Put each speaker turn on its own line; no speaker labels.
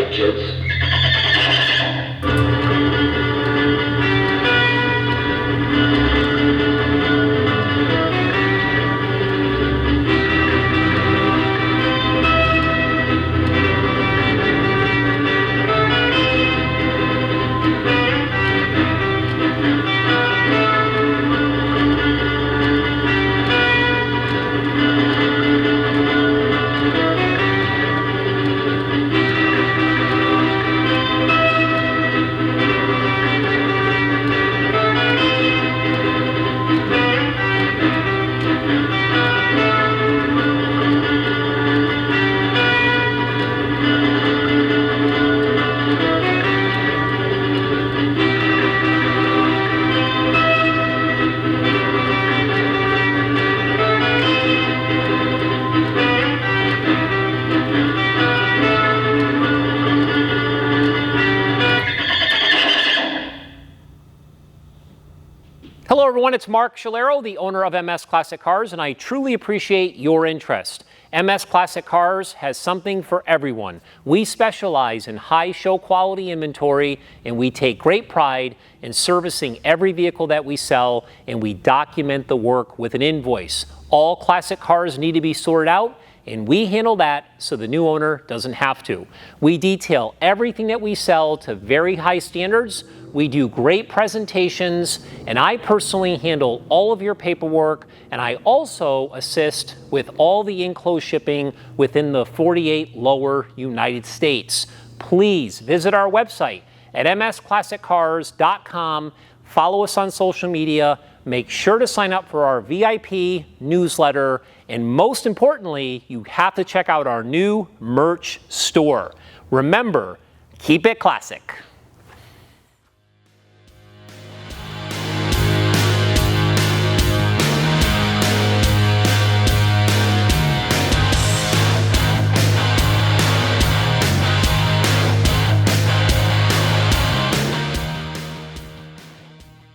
right, kids?
Hello everyone, it's Mark Shalero, the owner of MS Classic Cars, and I truly appreciate your interest. MS Classic Cars has something for everyone. We specialize in high show quality inventory, and we take great pride in servicing every vehicle that we sell, and we document the work with an invoice. All classic cars need to be sorted out, and we handle that so the new owner doesn't have to. We detail everything that we sell to very high standards. We do great presentations, and I personally handle all of your paperwork, and I also assist with all the enclosed shipping within the 48 lower United States. Please visit our website at msclassiccars.com. Follow us on social media. Make sure to sign up for our VIP newsletter. And most importantly, you have to check out our new merch store. Remember, keep it classic.